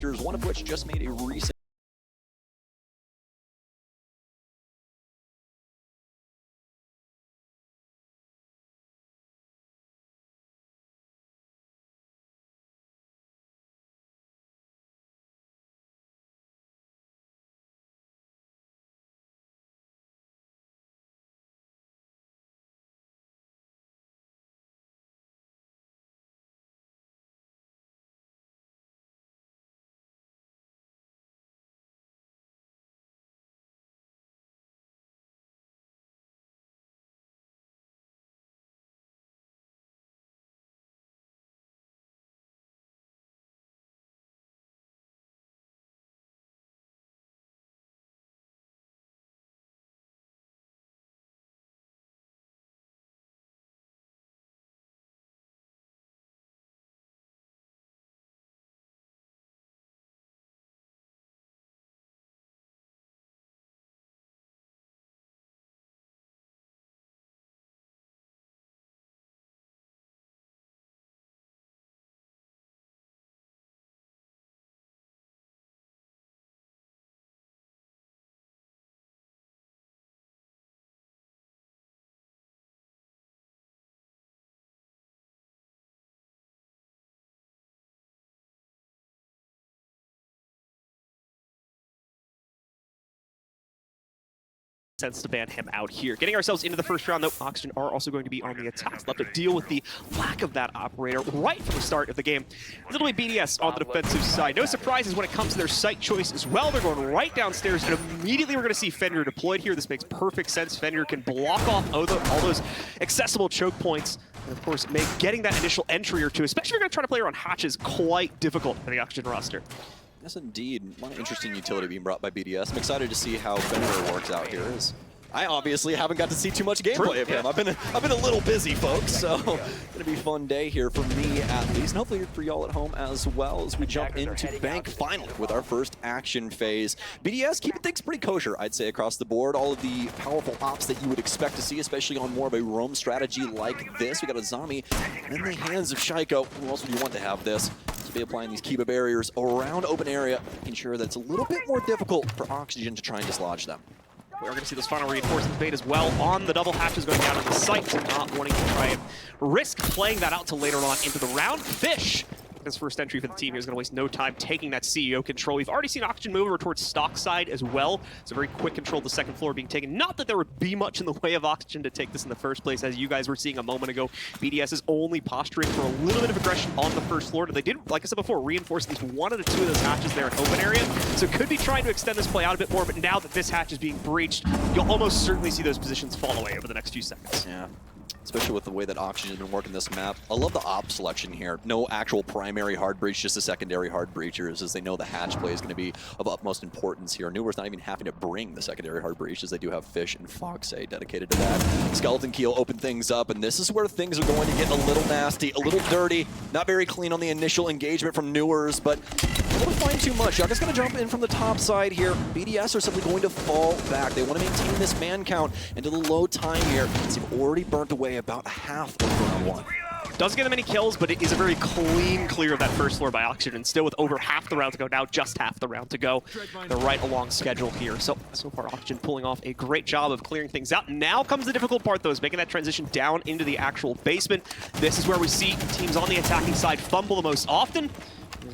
one of which just made a recent sense to ban him out here. Getting ourselves into the first round, though, Oxygen are also going to be on the attack. Left to deal with the lack of that operator right from the start of the game. A little bit BDS on the defensive side. No surprises when it comes to their site choice as well. They're going right downstairs, and immediately we're going to see Fenrir deployed here. This makes perfect sense. Fenrir can block off all those accessible choke points. And of course, make getting that initial entry or two, especially if you're going to try to play around hatches, quite difficult for the Oxygen roster. Yes, indeed. A lot of interesting utility being brought by BDS. I'm excited to see how Fenrir works out here. I obviously haven't got to see too much gameplay of him. I've been a little busy, folks, so gonna be a fun day here for me at least, and hopefully for y'all at home as well as we jump into Bank finally with our first action phase. BDS keeping things pretty kosher, I'd say, across the board. All of the powerful ops that you would expect to see, especially on more of a roam strategy like this. We got a zombie in the hands of Shaiko. Who else would you want to have this? To be applying these Kiba barriers around open area, making sure that it's a little bit more difficult for Oxygen to try and dislodge them. We're going to see those final reinforcements bait as well on the double hatches going down to the site, so not wanting to try and risk playing that out till later on into the round. Fish, his first entry for the team here, is going to waste no time taking that CEO control. We've already seen Oxygen move over towards stock side as well, so very quick control of the second floor being taken. Not that there would be much in the way of Oxygen to take this in the first place, as you guys were seeing a moment ago. BDS is only posturing for a little bit of aggression on the first floor. They did, like I said before, reinforce at least one out of two of those hatches there in open area, so could be trying to extend this play out a bit more, but now that this hatch is being breached, you'll almost certainly see those positions fall away over the next few seconds. Yeah. Especially with the way that Oxygen has been working this map. I love the op selection here. No actual primary hard breach, just a secondary hard breachers, as they know the hatch play is going to be of utmost importance here. Newer's not even having to bring the secondary hard breach, as they do have Fish and Foxay dedicated to that. Skeleton Keel open things up, and this is where things are going to get a little nasty, a little dirty. Not very clean on the initial engagement from Newers, but a little fine too much. Yaga's going to jump in from the top side here. BDS are simply going to fall back. They want to maintain this man count into the low time here, as they've already burnt away about half of round one. Doesn't get them any kills, but it is a very clean clear of that first floor by Oxygen. Still with over half the round to go, now just half the round to go. They're right along schedule here. So far Oxygen pulling off a great job of clearing things out. Now comes the difficult part though, is making that transition down into the actual basement. This is where we see teams on the attacking side fumble the most often,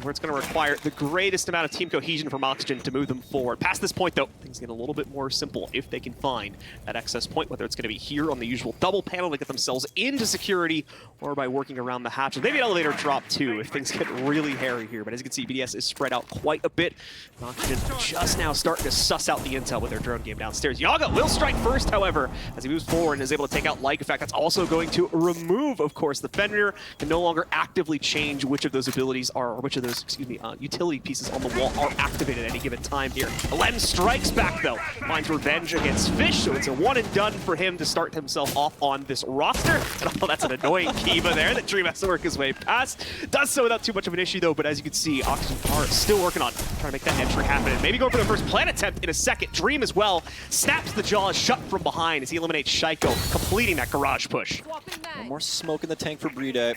where it's going to require the greatest amount of team cohesion from Oxygen to move them forward. Past this point, though, things get a little bit more simple if they can find that excess point, whether it's going to be here on the usual double panel to get themselves into security, or by working around the hatches. Maybe an elevator drop, too, if things get really hairy here. But as you can see, BDS is spread out quite a bit. Oxygen just now starting to suss out the intel with their drone game downstairs. Yaga will strike first, however, as he moves forward and is able to take out Like Effect. That's also going to remove, of course, the Fenrir can no longer actively change which of those abilities are, or which of those, utility pieces on the wall are activated at any given time here. Len strikes back, though. Finds revenge against Fish, so it's a one and done for him to start himself off on this roster. And that's an annoying Kiva there that Dream has to work his way past. Does so without too much of an issue, though, but as you can see, Oxygen are still working on trying to make that entry happen. And maybe going for the first plant attempt in a second. Dream as well snaps the jaws shut from behind as he eliminates Shaiko, completing that garage push. One more smoke in the tank for Bride.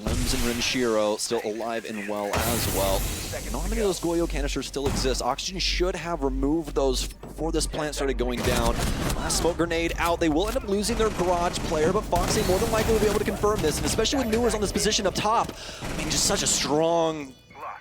Lems and Renshiro still alive and well as well. Not many of those Goyo canisters still exist. Oxygen should have removed those before this plant started going down. Last smoke grenade out. They will end up losing their garage player, but Foxy more than likely will be able to confirm this, and especially with Newers on this position up top. I mean, just such a strong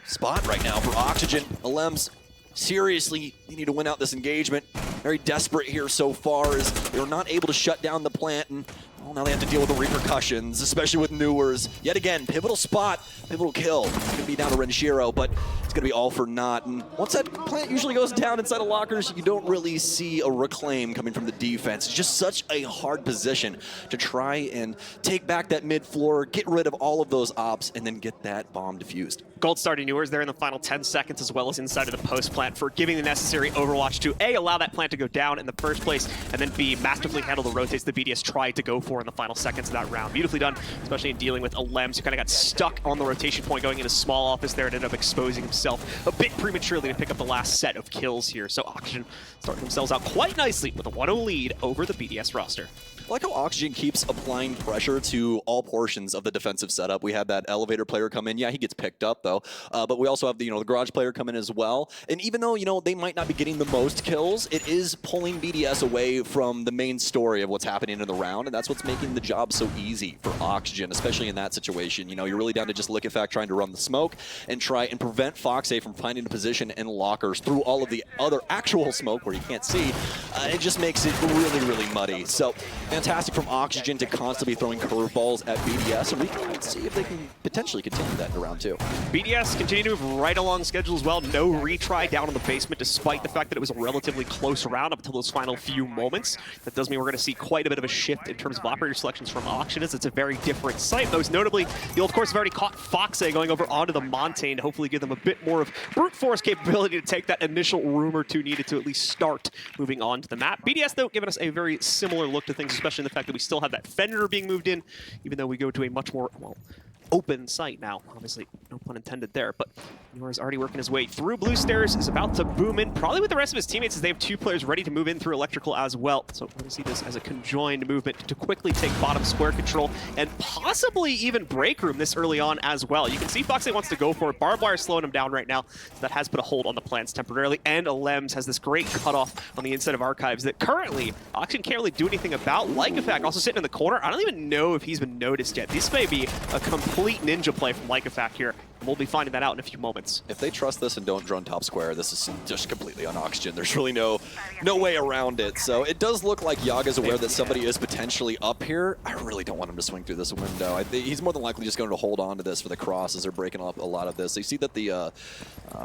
spot right now for Oxygen. The Lems seriously, they need to win out this engagement. Very desperate here so far as they're not able to shut down the plant, and well, now they have to deal with the repercussions, especially with Newers. Yet again, pivotal spot, pivotal kill. It's going to be down to Renshiro, but it's going to be all for naught. And once that plant usually goes down inside of lockers, you don't really see a reclaim coming from the defense. It's just such a hard position to try and take back that mid floor, get rid of all of those ops, and then get that bomb defused. Gold star to Newers there in the final 10 seconds, as well as inside of the post plant, for giving the necessary overwatch to A, allow that plant to go down in the first place, and then B, masterfully handle the rotates the BDS tried to go for in the final seconds of that round. Beautifully done, especially in dealing with a Lems who kind of got stuck on the rotation point going into small office there and ended up exposing himself a bit prematurely to pick up the last set of kills here. So Oxygen starting themselves out quite nicely with a 1-0 lead over the BDS roster. I like how Oxygen keeps applying pressure to all portions of the defensive setup. We had that elevator player come in. Yeah, he gets picked up though. But we also have the the garage player come in as well. And even though they might not be getting the most kills, it is pulling BDS away from the main story of what's happening in the round, and that's what's making the job so easy for Oxygen, especially in that situation. You're really down to just Liquefact trying to run the smoke and try and prevent Fox from finding a position in lockers through all of the other actual smoke where you can't see. It just makes it really, really muddy. So fantastic from Oxygen to constantly throwing curveballs at BDS, and we can see if they can potentially continue that in round 2. BDS continue to move right along schedule as well. No retry down in the basement, despite the fact that it was a relatively close round up until those final few moments. That does mean we're going to see quite a bit of a shift in terms of operator selections from Auction, as it's a very different site. Most notably, the of course have already caught Foxe going over onto the Montaigne to hopefully give them a bit more of brute force capability to take that initial room or two needed to at least start moving on to the map. BDS, though, giving us a very similar look to things, especially in the fact that we still have that Fender being moved in, even though we go to a much more, well, open site now. Obviously, no pun intended there, but Nora's already working his way through Blue Stairs, is about to boom in, probably with the rest of his teammates, as they have 2 players ready to move in through Electrical as well. So we're going to see this as a conjoined movement to quickly take bottom square control and possibly even break room this early on as well. You can see Foxe wants to go for it. Barbed wire slowing him down right now. So that has put a hold on the plans temporarily, and Lems has this great cutoff on the inside of Archives that currently Auction can't really do anything about. Liquefact also sitting in the corner. I don't even know if he's been noticed yet. This may be a complete ninja play from Liquefact here, and we'll be finding that out in a few moments. If they trust this and don't drone top square, this is just completely on Oxygen. There's really no way around it. So it does look like Yaga's aware that somebody is potentially up here. I really don't want him to swing through this window. I think he's more than likely just going to hold on to this for the cross as they're breaking up a lot of this. They see that the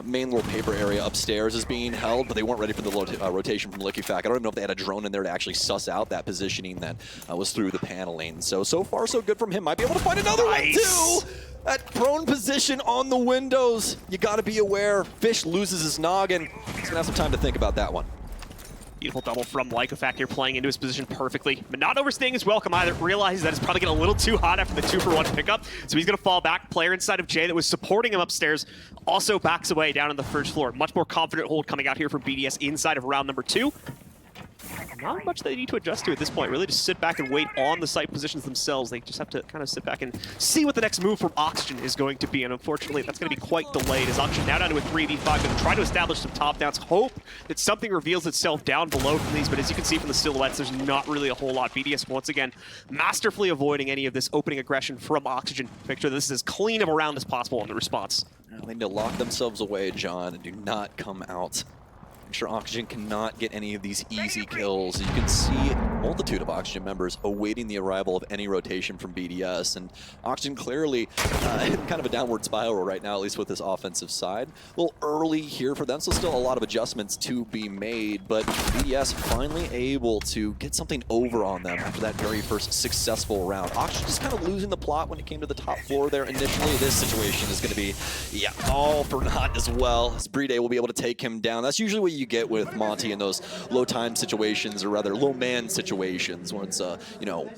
main little paper area upstairs is being held, but they weren't ready for the rotation from Liquefact. I don't even know if they had a drone in there to actually suss out that positioning that was through the paneling. So far so good from him. Might be able to find another one too. That prone position on the windows, you got to be aware. Fish loses his noggin. He's going to have some time to think about that one. Beautiful double from Liquefact here, playing into his position perfectly, but not overstaying his welcome either. Realizes that it's probably getting a little too hot after the 2-for-1 pickup, so he's going to fall back. Player inside of Jay that was supporting him upstairs also backs away down on the first floor. Much more confident hold coming out here from BDS inside of round number 2. Not much they need to adjust to at this point. Really just sit back and wait on the site positions themselves. They just have to kind of sit back and see what the next move from Oxygen is going to be. And unfortunately, that's going to be quite delayed, as Oxygen now down to a 3v5. Going to try to establish some top downs. Hope that something reveals itself down below from these. But as you can see from the silhouettes, there's not really a whole lot. BDS, once again, masterfully avoiding any of this opening aggression from Oxygen. Make sure this is as clean of a round as possible in the response. They need to lock themselves away, John, and do not come out. Make sure Oxygen cannot get any of these easy kills. You can see a multitude of Oxygen members awaiting the arrival of any rotation from BDS, and Oxygen clearly in kind of a downward spiral right now, at least with this offensive side. A little early here for them, so still a lot of adjustments to be made, but BDS finally able to get something over on them after that very first successful round. Oxygen just kind of losing the plot when it came to the top floor there initially. This situation is going to be, all for naught as well, as Brede will be able to take him down. That's usually what you get with Monty in those low time situations, or rather low man situations, when it's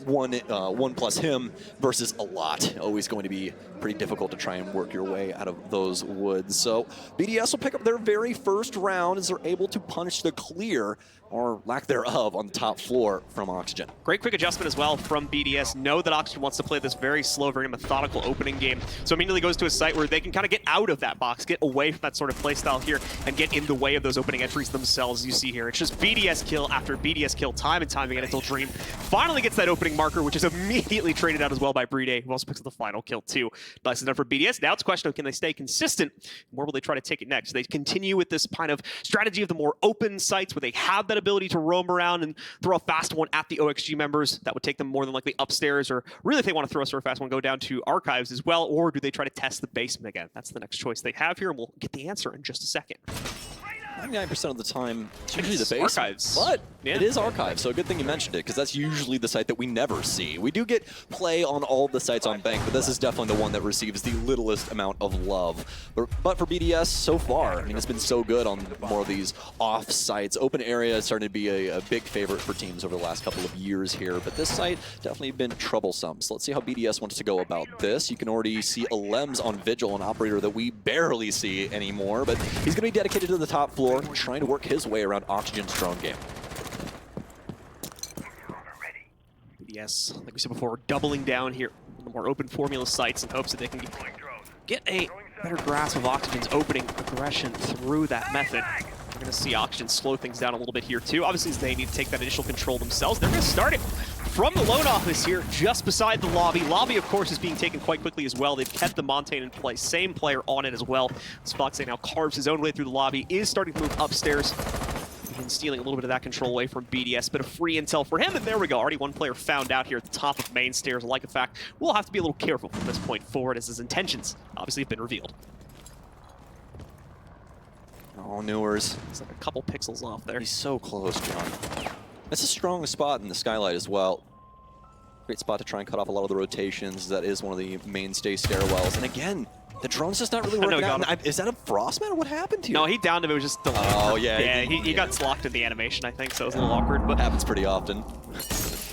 one plus him versus a lot. Always going to be pretty difficult to try and work your way out of those woods. So BDS will pick up their very first round as they're able to punch the clear or lack thereof, on the top floor from Oxygen. Great quick adjustment as well from BDS. Know that Oxygen wants to play this very slow, very methodical opening game. So immediately goes to a site where they can kind of get out of that box, get away from that sort of playstyle here, and get in the way of those opening entries themselves, as you see here. It's just BDS kill after BDS kill, time and time again, until Dream finally gets that opening marker, which is immediately traded out as well by Brede, who also picks up the final kill too. Nice enough for BDS. Now it's a question of, can they stay consistent? Where will they try to take it next? They continue with this kind of strategy of the more open sites where they have that ability to roam around and throw a fast one at the OXG members. That would take them more than likely upstairs, or really if they want to throw a sort of fast one, go down to archives as well, or do they try to test the basement again? That's the next choice they have here, and we'll get the answer in just a second. 99% of the time, it's usually the base. Archives. But yeah, it is archives, so a good thing you mentioned it, because that's usually the site that we never see. We do get play on all the sites on Bank, but this is definitely the one that receives the littlest amount of love. But for BDS, so far, I mean, it's been so good on more of these off sites. Open area is starting to be a big favorite for teams over the last couple of years here, but this site definitely been troublesome. So let's see how BDS wants to go about this. You can already see Alems on Vigil, an operator that we barely see anymore, but he's going to be dedicated to the top floor, trying to work his way around Oxygen's drone game. BDS, like we said before, doubling down here on the more open formula sites in hopes that they can get a better grasp of Oxygen's opening aggression through that method. We're going to see Oxygen slow things down a little bit here too. Obviously, they need to take that initial control themselves. They're going to start it from the loan office here, just beside the lobby. Lobby, of course, is being taken quite quickly as well. They've kept the Montaigne in play. Same player on it as well. Foxy now carves his own way through the lobby, is starting to move upstairs, and stealing a little bit of that control away from BDS. Bit of free intel for him, and there we go. Already one player found out here at the top of main stairs. Like a fact, we'll have to be a little careful from this point forward, as his intentions obviously have been revealed. Oh, Newers. He's like a couple pixels off there. He's so close, John. That's a strong spot in the skylight as well. Great spot to try and cut off a lot of the rotations. That is one of the mainstay stairwells. And again, the drone's just not really working out. Is that a Frostman? What happened here? No, he downed him. It was just delayed. Oh, yeah. Yeah, he got locked in the animation, I think, so it was a little awkward. But happens pretty often.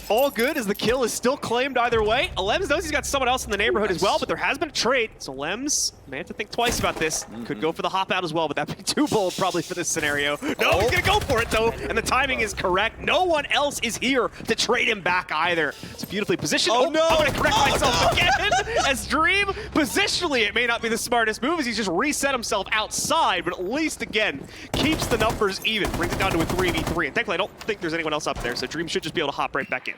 All good, as the kill is still claimed either way. Alems knows he's got someone else in the neighborhood as well, but there has been a trade. So Alems may have to think twice about this. Could go for the hop out as well, but that'd be too bold probably for this scenario. No, he's gonna go for it though, and the timing is correct. No one else is here to trade him back either. It's beautifully positioned. Oh no! I'm gonna correct myself again. As Dream, positionally, it may not be the smartest move, as he's just reset himself outside, but at least again, keeps the numbers even. Brings it down to a 3v3, and thankfully I don't think there's anyone else up there, so Dream should just be able to hop right back in.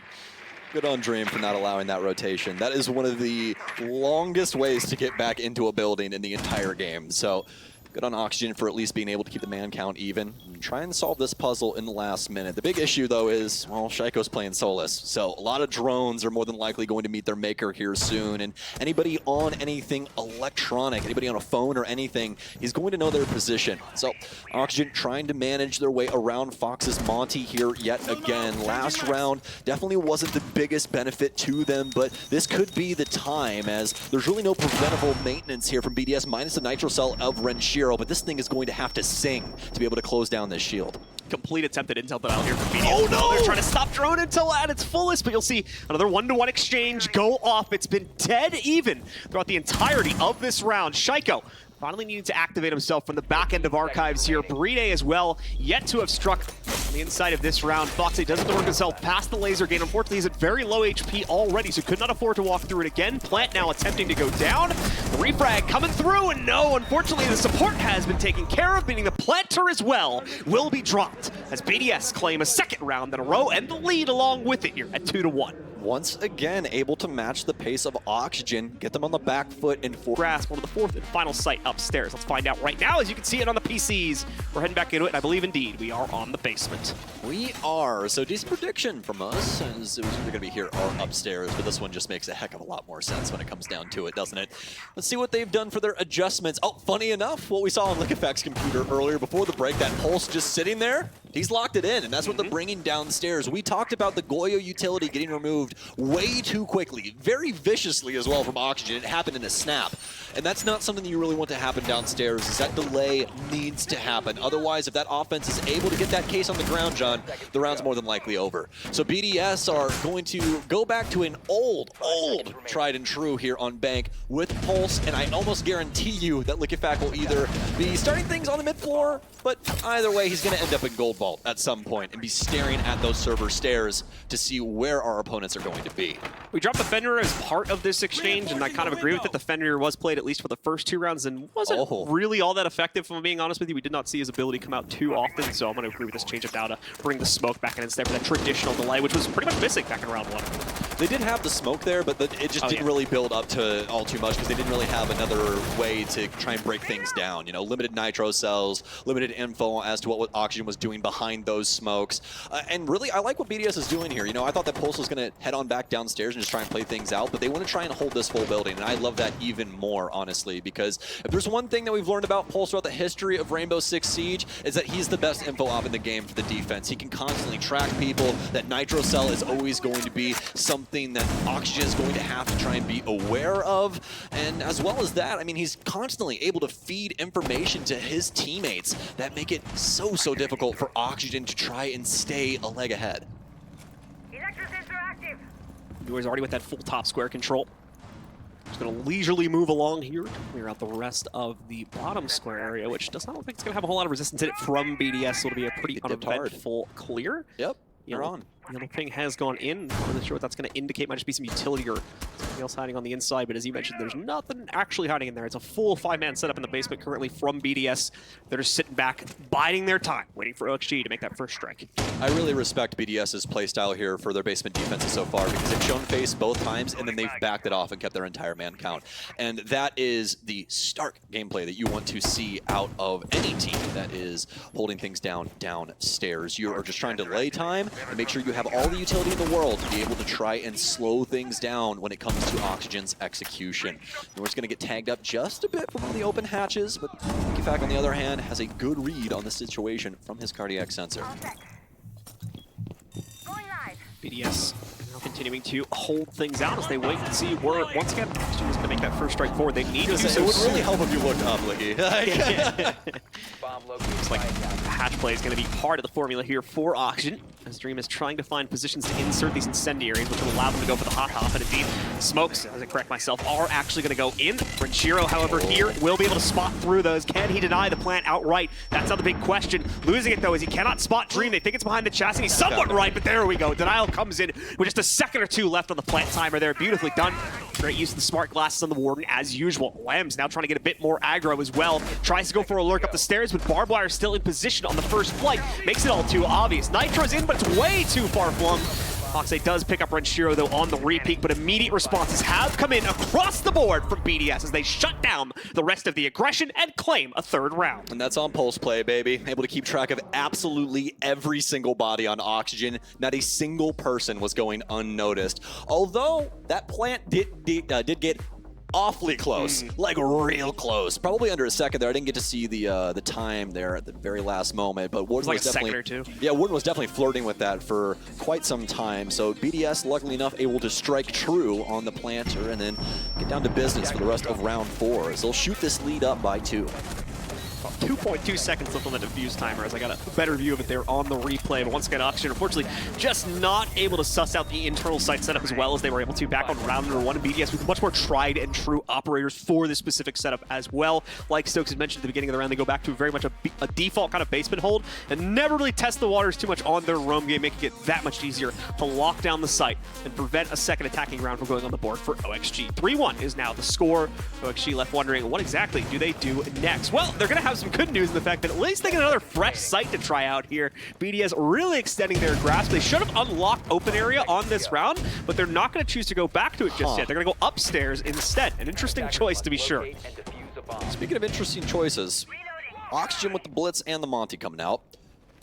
Good on Dream for not allowing that rotation. That is one of the longest ways to get back into a building in the entire game. So good on Oxygen for at least being able to keep the man count even and try and solve this puzzle in the last minute. The big issue, though, is, well, CYCLOPS playing Solus. So a lot of drones are more than likely going to meet their maker here soon. And anybody on anything electronic, anybody on a phone or anything, is going to know their position. So Oxygen trying to manage their way around Fox's Monty here yet again. Last round definitely wasn't the biggest benefit to them, but this could be the time, as there's really no preventable maintenance here from BDS, minus the Nitro Cell of Renshiro, but this thing is going to have to sing to be able to close down this shield. Complete attempted intel denial here from BDS. Oh no! They're trying to stop drone intel at its fullest, but you'll see another one-to-one exchange go off. It's been dead even throughout the entirety of this round. CYCLOPS finally needing to activate himself from the back end of archives here. Brede as well, yet to have struck on the inside of this round. Foxy doesn't work himself past the laser gain. Unfortunately, he's at very low HP already, so could not afford to walk through it again. Plant now attempting to go down. The refrag coming through, and no, unfortunately, the support has been taken care of, meaning the planter as well will be dropped, as BDS claim a second round in a row and the lead along with it here at 2-1. Once again, able to match the pace of Oxygen, get them on the back foot in grasp one of the fourth and final site upstairs. Let's find out right now, as you can see it on the PCs. We're heading back into it, and I believe indeed we are on the basement. We are. So decent prediction from us, as it was either going to be here or upstairs, but this one just makes a heck of a lot more sense when it comes down to it, doesn't it? Let's see what they've done for their adjustments. Oh, funny enough, what we saw on Lickeffect's computer earlier before the break, that pulse just sitting there, he's locked it in, and that's what they're bringing downstairs. We talked about the Goyo utility getting removed way too quickly, very viciously as well from Oxygen. It happened in a snap, and that's not something that you really want to happen downstairs, is that delay needs to happen. Otherwise, if that offense is able to get that case on the ground, John, the round's more than likely over. So BDS are going to go back to an old tried and true here on Bank with Pulse, and I almost guarantee you that Lickeffact will either be starting things on the mid floor, but either way, he's going to end up in gold vault at some point and be staring at those server stairs to see where our opponents are going to be. We dropped the Fenrir as part of this exchange, and I kind of agree with it. The Fenrir was played at least for the first 2 rounds and wasn't really all that effective, if I'm being honest with you. We did not see his ability come out too often, so I'm going to agree with this change up now to bring the smoke back in instead for that traditional delay, which was pretty much missing back in round 1. They did have the smoke there, but it just didn't really build up to all too much because they didn't really have another way to try and break things down. You know, limited nitro cells, limited info as to what Oxygen was doing behind those smokes. And really, I like what BDS is doing here. You know, I thought that Pulse was going to head on back downstairs and just try and play things out, but they want to try and hold this full building, and I love that even more, honestly, because if there's one thing that we've learned about Pulse throughout the history of Rainbow Six Siege, is that he's the best info op in the game for the defense. He can constantly track people. That nitro cell is always going to be something that Oxygen is going to have to try and be aware of, and as well as that, I mean, he's constantly able to feed information to his teammates that make it so difficult for Oxygen to try and stay a leg ahead. Viewers already with that full top square control. Just going to leisurely move along here, clear out the rest of the bottom square area, which does not look like it's going to have a whole lot of resistance in it from BDS, so it'll be a pretty uneventful clear. Yep, you're on. Yellow ping has gone in. I'm not sure what that's going to indicate. Might just be some utility or something else hiding on the inside. But as you mentioned, there's nothing actually hiding in there. It's a full 5-man setup in the basement currently from BDS. They're just sitting back, biding their time, waiting for OXG to make that first strike. I really respect BDS's playstyle here for their basement defenses so far because they've shown face both times and then they've backed it off and kept their entire man count. And that is the stark gameplay that you want to see out of any team that is holding things down downstairs. You are just trying to delay time and make sure you have all the utility in the world to be able to try and slow things down when it comes to Oxygen's execution. Nor's going to get tagged up just a bit from one of the open hatches, but Kifak, on the other hand, has a good read on the situation from his cardiac sensor. BDS now continuing to hold things out as they wait and see where, once again, Oxygen is going to make that first strike forward. They need to do so. It would really help if you looked up, Licky. Looks like the hatch play is going to be part of the formula here for Oxygen, as Dream is trying to find positions to insert these incendiaries, which will allow them to go for the hot hop. And indeed, smokes, as I correct myself, are actually going to go in. Renshiro, however, here will be able to spot through those. Can he deny the plant outright? That's not the big question. Losing it, though, is he cannot spot Dream. They think it's behind the chassis. He's somewhat right, but there we go. Denial comes in with just a second or two left on the plant timer there. Beautifully done. Great use of the smart glasses on the Warden, as usual. Lems now trying to get a bit more aggro as well. Tries to go for a lurk up the stairs, but barbed wire still in position on the first flight. Makes it all too obvious. Nitro's in, but it's way too far flung. OXG does pick up Renshiro, though, on the repeat, but immediate responses have come in across the board from BDS as they shut down the rest of the aggression and claim a third round. And that's on Pulse play, baby. Able to keep track of absolutely every single body on Oxygen. Not a single person was going unnoticed. Although that plant did get awfully close, like real close. Probably under a second there. I didn't get to see the time there at the very last moment, but Warden was was definitely, a second or two. Yeah, Warden was definitely flirting with that for quite some time. So BDS, luckily enough, able to strike true on the planter and then get down to business for the rest of round 4 as they'll shoot this lead up by 2. 2.2 seconds left on the defuse timer as I got a better view of it there on the replay. But once again, Oxygen unfortunately just not able to suss out the internal site setup as well as they were able to back on round number 1. And BDS with much more tried and true operators for this specific setup as well. Like Stokes had mentioned at the beginning of the round, they go back to very much a default kind of basement hold and never really test the waters too much on their roam game, making it that much easier to lock down the site and prevent a second attacking round from going on the board for OXG. 3-1 is now the score. OXG left wondering, what exactly do they do next? Well, they're going to have some good news in the fact that at least they get another fresh site to try out here. BDS really extending their grasp. They should have unlocked open area on this round, but they're not going to choose to go back to it just yet. They're going to go upstairs instead. An interesting choice, to be sure. Speaking of interesting choices, Oxygen with the Blitz and the Monty coming out.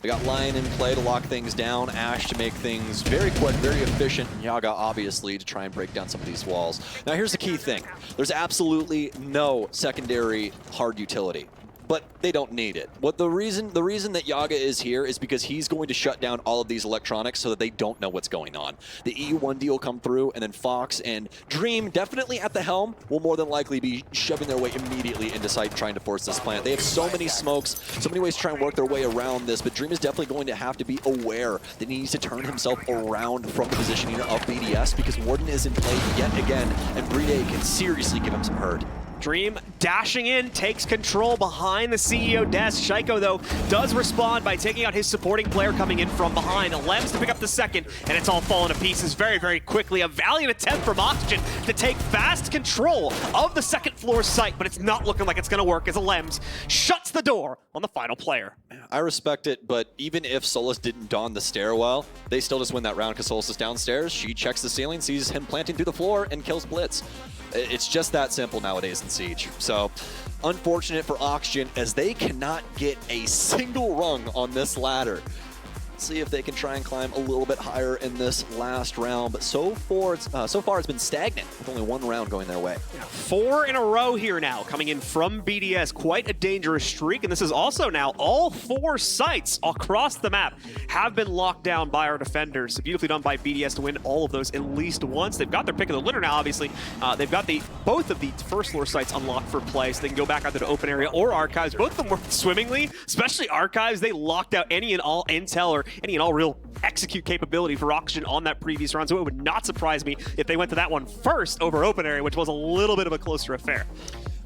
They got Lion in play to lock things down, Ash to make things very quick, very efficient, and Yaga obviously to try and break down some of these walls. Now here's the key thing. There's absolutely no secondary hard utility, but they don't need it. The reason that Yaga is here is because he's going to shut down all of these electronics so that they don't know what's going on. The EU1D will come through, and then Fox and Dream, definitely at the helm, will more than likely be shoving their way immediately into site trying to force this plant. They have so many smokes, so many ways to try and work their way around this, but Dream is definitely going to have to be aware that he needs to turn himself around from the positioning of BDS because Warden is in play yet again, and Brede can seriously give him some hurt. Dream dashing in, takes control behind the CEO desk. CYCLOPS, though, does respond by taking out his supporting player coming in from behind. Lems to pick up the second, and it's all falling to pieces very, very quickly. A valiant attempt from OXG to take fast control of the second floor site, but it's not looking like it's going to work as Lems shuts the door on the final player. I respect it, but even if Solus didn't don the stairwell, they still just win that round because Solus is downstairs. She checks the ceiling, sees him planting through the floor, and kills Blitz. It's just that simple nowadays in Siege. So, unfortunate for OXG as they cannot get a single rung on this ladder. See if they can try and climb a little bit higher in this last round, but so far it's been stagnant with only one round going their way. Yeah, 4 in a row here now coming in from BDS. Quite a dangerous streak, and this is also now all 4 sites across the map have been locked down by our defenders. So beautifully done by BDS to win all of those at least once. They've got their pick of the litter now, obviously. They've got both of the first floor sites unlocked for play, so they can go back either to open area or archives. Both of them worked swimmingly, especially archives. They locked out any and all intel or any and all real execute capability for OXG on that previous round, so it would not surprise me if they went to that one first over open area, which was a little bit of a closer affair.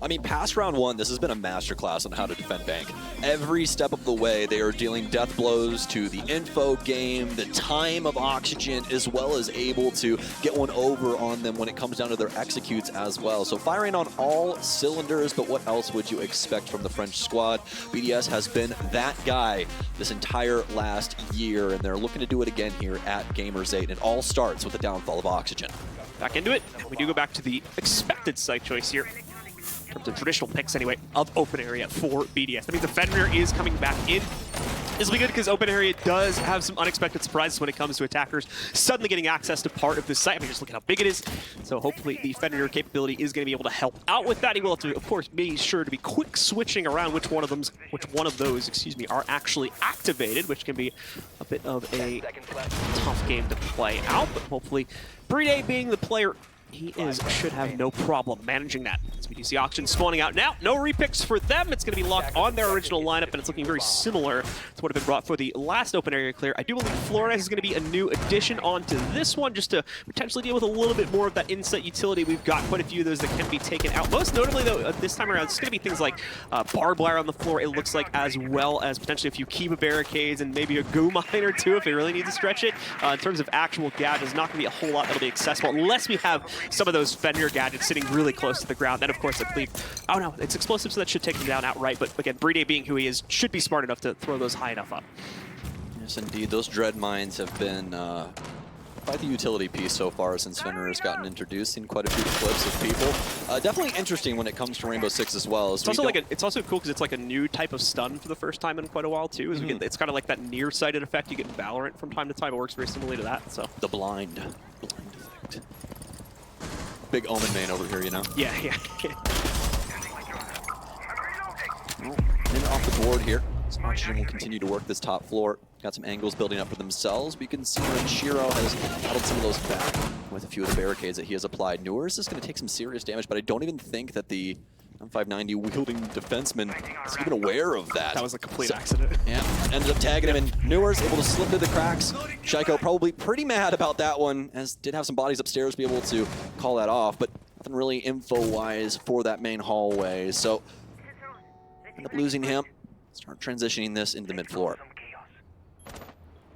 I mean, past round 1, this has been a masterclass on how to defend Bank. Every step of the way, they are dealing death blows to the info game, the time of OXG, as well as able to get one over on them when it comes down to their executes as well. So firing on all cylinders, but what else would you expect from the French squad? BDS has been that guy this entire last year, and they're looking to do it again here at Gamers8, and it all starts with the downfall of OXG. Back into it, we do go back to the expected site choice here. In terms of traditional picks anyway, of open area for BDS. That means the Fenrir is coming back in. This will be good because open area does have some unexpected surprises when it comes to attackers suddenly getting access to part of this site. I mean, just look at how big it is. So hopefully the Fenrir capability is going to be able to help out with that. He will have to, of course, be sure to be quick switching around which one of those, are actually activated, which can be a bit of a tough game to play out. But hopefully, BDS being the player should have no problem managing that. As we do see OXG spawning out now. No repicks for them. It's going to be locked on their original lineup, and it's looking very similar to what had been brought for the last open area clear. I do believe Flores is going to be a new addition onto this one, just to potentially deal with a little bit more of that insight utility. We've got quite a few of those that can be taken out. Most notably, though, this time around, it's going to be things like barbed wire on the floor, it looks like, as well as potentially a few Kiba barricades and maybe a goo mine or two if they really need to stretch it. In terms of actual gadgets, not going to be a whole lot that'll be accessible unless we have some of those Fenrir gadgets sitting really close to the ground. Then, of course, I believe, oh no, it's explosive, so that should take him down outright. But again, BDS being who he is, should be smart enough to throw those high enough up. Yes, indeed. Those dread mines have been quite the utility piece so far since Fenrir has gotten introduced. Seen quite a few clips of people. Definitely interesting when it comes to Rainbow Six as well. As it's also cool because it's like a new type of stun for the first time in quite a while too. As we get, it's kind of like that nearsighted effect you get in Valorant from time to time. It works very similarly to that. So the blind effect. Big Omen main over here, you know? Yeah. In off the board here. So OXG will continue to work this top floor. Got some angles building up for themselves, but you can see when Shiro has battled some of those back with a few of the barricades that he has applied. Newers is going to take some serious damage, but I don't even think that the M590 wielding defenseman is even aware of that. That was a complete accident. Yeah, ended up tagging him, and Newers able to slip through the cracks. CYCLOPS probably pretty mad about that one, as did have some bodies upstairs to be able to call that off, but nothing really info-wise for that main hallway. So, end up losing him. Start transitioning this into the mid-floor.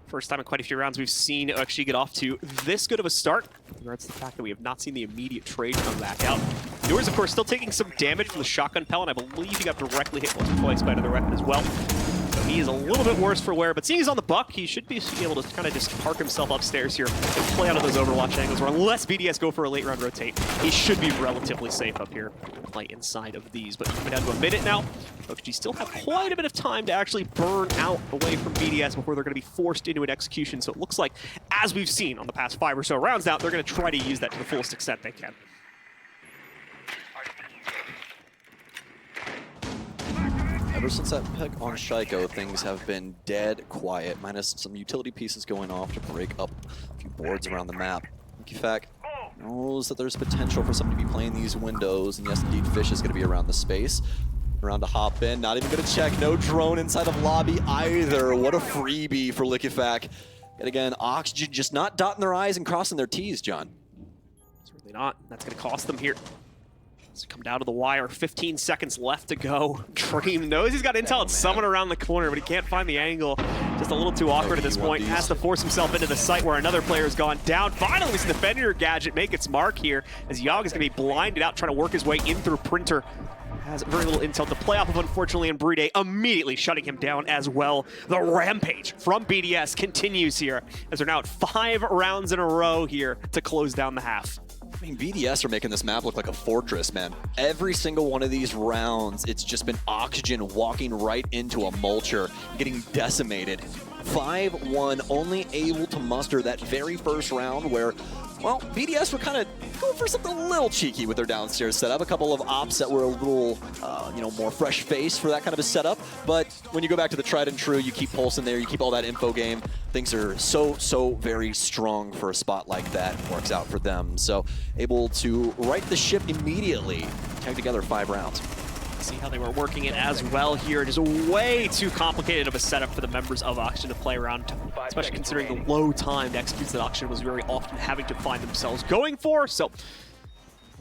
First time in quite a few rounds we've seen OXG get off to this good of a start. In regards to the fact that we have not seen the immediate trade come back out. Newers, of course, still taking some damage from the shotgun pellet. I believe he got directly hit once or twice by another weapon as well. So he is a little bit worse for wear, but seeing he's on the buck, he should be able to kind of just park himself upstairs here and play out of those Overwatch angles, where unless BDS go for a late round rotate, he should be relatively safe up here, play inside of these. But coming down to a minute now, OXG still have quite a bit of time to actually burn out away from BDS before they're going to be forced into an execution. So it looks like, as we've seen on the past 5 or so rounds now, they're going to try to use that to the fullest extent they can. Ever since that pick on CYCLOPS, things have been dead quiet, minus some utility pieces going off to break up a few boards around the map. Liquifac knows that there's potential for somebody to be playing these windows, and yes, indeed, Fish is going to be around the space. Around to hop in, not even going to check. No drone inside of lobby either. What a freebie for Liquifac. And again, OXG just not dotting their I's and crossing their T's, John. Certainly not. That's going to cost them here. So come down to the wire, 15 seconds left to go. Dream knows he's got intel and someone around the corner, but he can't find the angle. Just a little too awkward at this point. Has to force himself into the site where another player has gone down. Finally, we see the Fender gadget make its mark here, as Yogg is going to be blinded out, trying to work his way in through Printer. Has very little intel to play off of, unfortunately, and BDS immediately shutting him down as well. The rampage from BDS continues here, as they're now at 5 rounds in a row here to close down the half. I mean, BDS are making this map look like a fortress, man. Every single one of these rounds, it's just been Oxygen walking right into a mulcher, getting decimated. 5-1, only able to muster that very first round where, well, BDS were kind of going for something a little cheeky with their downstairs setup. A couple of ops that were a little, more fresh face for that kind of a setup. But when you go back to the tried and true, you keep Pulse in there, you keep all that info game. Things are so very strong for a spot like that. Works out for them. So able to right the ship immediately, tag together 5 rounds. See how they were working it as well here. Just way too complicated of a setup for the members of Oxygen to play around, especially considering the low timed executes that Oxygen was very often having to find themselves going for. So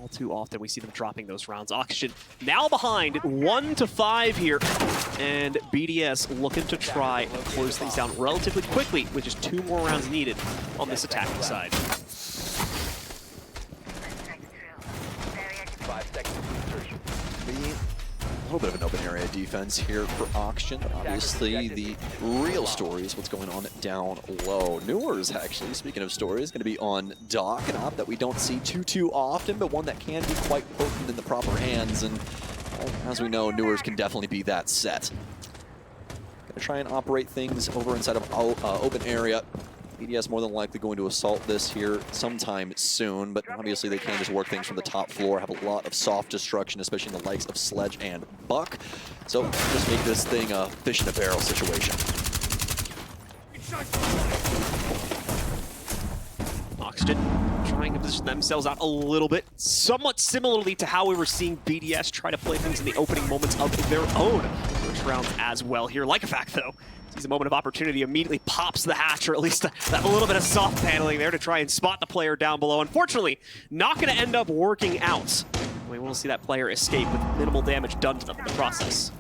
all too often we see them dropping those rounds. Oxygen now behind 1-5 here, and BDS looking to try and close things down relatively quickly with just 2 more rounds needed on this attacking side. 5 seconds to insertion. A little bit of an open area defense here for Oxygen, but obviously the real story is what's going on down low. Newers, actually, speaking of stories, going to be on Dock, an op that we don't see too often, but one that can be quite potent in the proper hands, and as we know, Newers can definitely be that set. Going to try and operate things over inside of open area. BDS more than likely going to assault this here sometime soon, but obviously they can just work things from the top floor, have a lot of soft destruction, especially in the likes of Sledge and Buck. So just make this thing a fish in a barrel situation. Oxygen trying to position themselves out a little bit, somewhat similarly to how we were seeing BDS try to play things in the opening moments of their own first rounds as well here. Like a fact, though, sees a moment of opportunity, immediately pops the hatch, or at least that little bit of soft paneling there to try and spot the player down below. Unfortunately, not going to end up working out. We will see that player escape with minimal damage done to them in the process.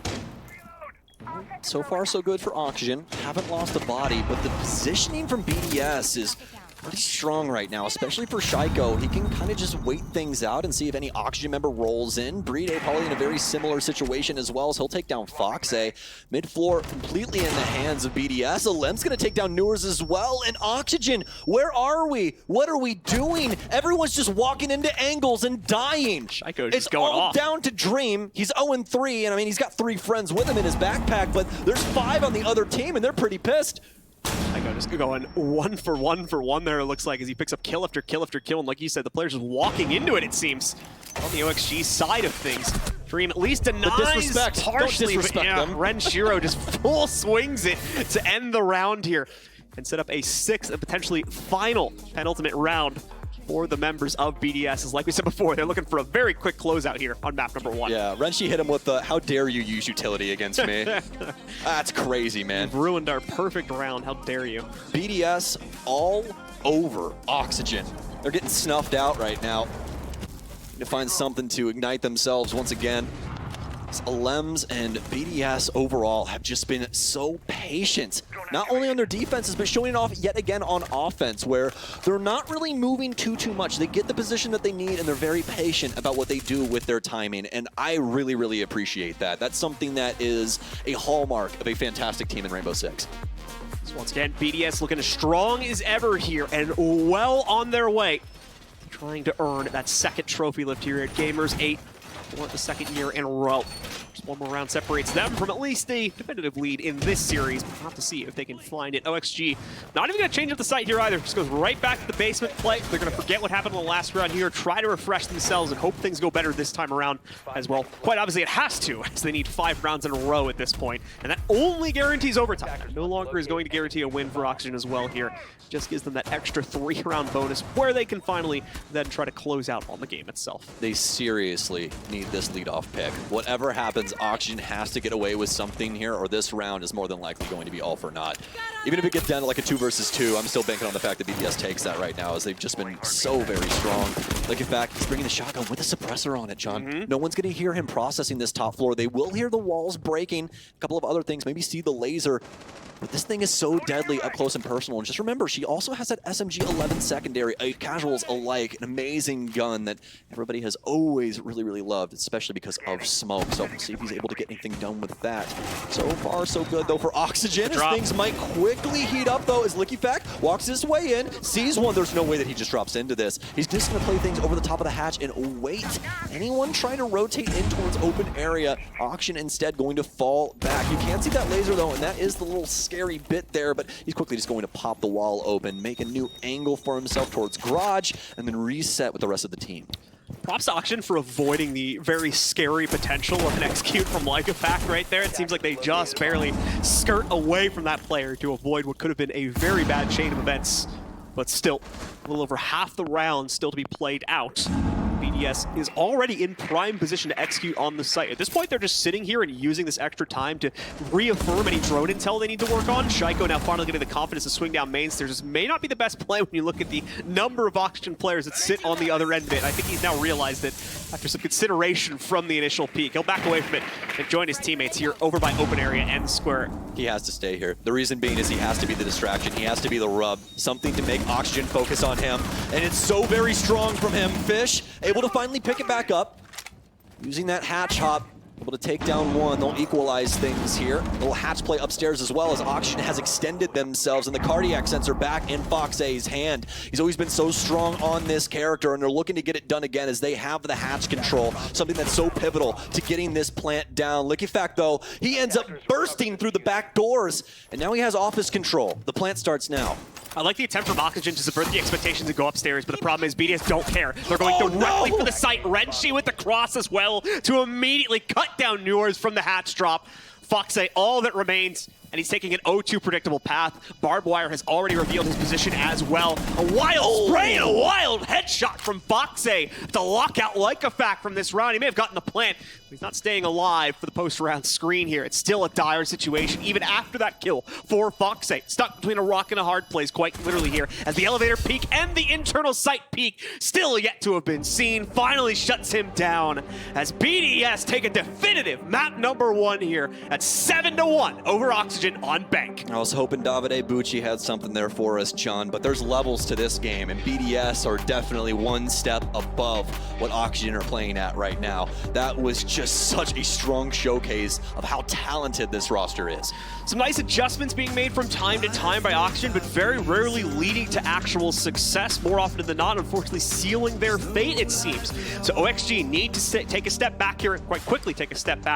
So far, so good for Oxygen. Haven't lost a body, but the positioning from BDS is pretty strong right now, especially for Shaiko. He can kind of just wait things out and see if any Oxygen member rolls in. BDS probably in a very similar situation as well, so he'll take down Foxe. Mid-floor completely in the hands of BDS. Alem's going to take down Newers as well. And Oxygen, where are we? What are we doing? Everyone's just walking into angles and dying. Shaiko's just going off. It's all down to Dream. He's 0-3, and I mean, he's got 3 friends with him in his backpack, but there's 5 on the other team, and they're pretty pissed. Shaiko just going 1 for 1 for 1 there, it looks like, as he picks up kill after kill after kill. And like you said, the player's just walking into it, it seems, on the OXG side of things. Dream at least denies partially, but yeah, Renshiro just full swings it to end the round here and set up a 6th and potentially final penultimate round for the members of BDS. As like we said before, they're looking for a very quick closeout here on map number 1. Yeah, Renshi hit him with the, how dare you use utility against me. That's crazy, man. You've ruined our perfect round, how dare you. BDS all over Oxygen. They're getting snuffed out right now. Need to find something to ignite themselves once again. Alems and BDS overall have just been so patient, not only on their defenses, but showing it off yet again on offense, where they're not really moving too much. They get the position that they need, and they're very patient about what they do with their timing, and I really appreciate that. That's something that is a hallmark of a fantastic team in Rainbow Six. So once again, BDS looking as strong as ever here, and well on their way, trying to earn that 2nd trophy lift here at Gamers8. For the 2nd year in a row. Just 1 more round separates them from at least a definitive lead in this series. We'll have to see if they can find it. OXG not even going to change up the site here either. Just goes right back to the basement play. They're going to forget what happened in the last round here, try to refresh themselves, and hope things go better this time around as well. Quite obviously it has to, as they need 5 rounds in a row at this point, and that only guarantees overtime. No longer is going to guarantee a win for Oxygen as well here. Just gives them that extra 3-round bonus where they can finally then try to close out on the game itself. They seriously need this leadoff pick. Whatever happens happens, Oxygen has to get away with something here, or this round is more than likely going to be all for naught. Even if it gets down to like a 2 versus 2, I'm still banking on the fact that BDS takes that right now, as they've just been so very strong. Like, in fact, he's bringing the shotgun with a suppressor on it, John. No one's going to hear him processing this top floor. They will hear the walls breaking, a couple of other things, maybe see the laser. But this thing is so deadly up close and personal. And just remember, she also has that SMG-11 secondary, a casuals alike, an amazing gun that everybody has always really, really loved, especially because of smoke. So we'll see if he's able to get anything done with that. So far, so good, though, for Oxygen. As things might quickly heat up, though, as LickyFact walks his way in, sees one. There's no way that he just drops into this. He's just going to play things over the top of the hatch and wait. Anyone trying to rotate in towards open area, Oxygen instead going to fall back. You can't see that laser, though, and that is the little scary bit there, but he's quickly just going to pop the wall open, make a new angle for himself towards Garage, and then reset with the rest of the team. Props to Oxygen for avoiding the very scary potential of an execute from LickyFact right there. It seems like they just barely skirt away from that player to avoid what could have been a very bad chain of events. But still, a little over half the round still to be played out. BDS is already in prime position to execute on the site. At this point, they're just sitting here and using this extra time to reaffirm any drone intel they need to work on. Shaiko now finally getting the confidence to swing down main stairs. This may not be the best play when you look at the number of Oxygen players that sit on the other end of it. I think he's now realized that after some consideration from the initial peak, he'll back away from it and join his teammates here over by open area and square. He has to stay here. The reason being is he has to be the distraction. He has to be the rub. Something to make Oxygen focus on him. And it's so very strong from him. Fish able to finally pick it back up. Using that hatch hop. Able to take down one. They'll equalize things here. A little hatch play upstairs as well, as Oxygen has extended themselves, and the cardiac sensor back in Fox's hand. He's always been so strong on this character, and they're looking to get it done again as they have the hatch control, something that's so pivotal to getting this plant down. LickyFact, though, he ends up bursting through the back doors, and now he has office control. The plant starts now. I like the attempt from Oxygen to subvert the expectations and go upstairs, but the problem is BDS don't care. They're going directly for the site. Renshi with the cross as well to immediately cut down Newers from the hatch drop. Foxe, all that remains, and he's taking an 0-2 predictable path. Barbed Wire has already revealed his position as well. A wild spray and a wild headshot from Foxe to lock out LickyFact from this round. He may have gotten the plant, but he's not staying alive for the post-round screen here. It's still a dire situation, even after that kill for Foxe. Stuck between a rock and a hard place, quite literally here, as the elevator peak and the internal site peak, still yet to have been seen, finally shuts him down as BDS take a definitive map #1 here at 7-1 over Oxygen on Bank. I was hoping Davide Bucci had something there for us, John, but there's levels to this game, and BDS are definitely one step above what Oxygen are playing at right now. That was just such a strong showcase of how talented this roster is. Some nice adjustments being made from time to time by Oxygen, but very rarely leading to actual success. More often than not, unfortunately, sealing their fate, it seems. So OXG need to take a step back here, and quite quickly take a step back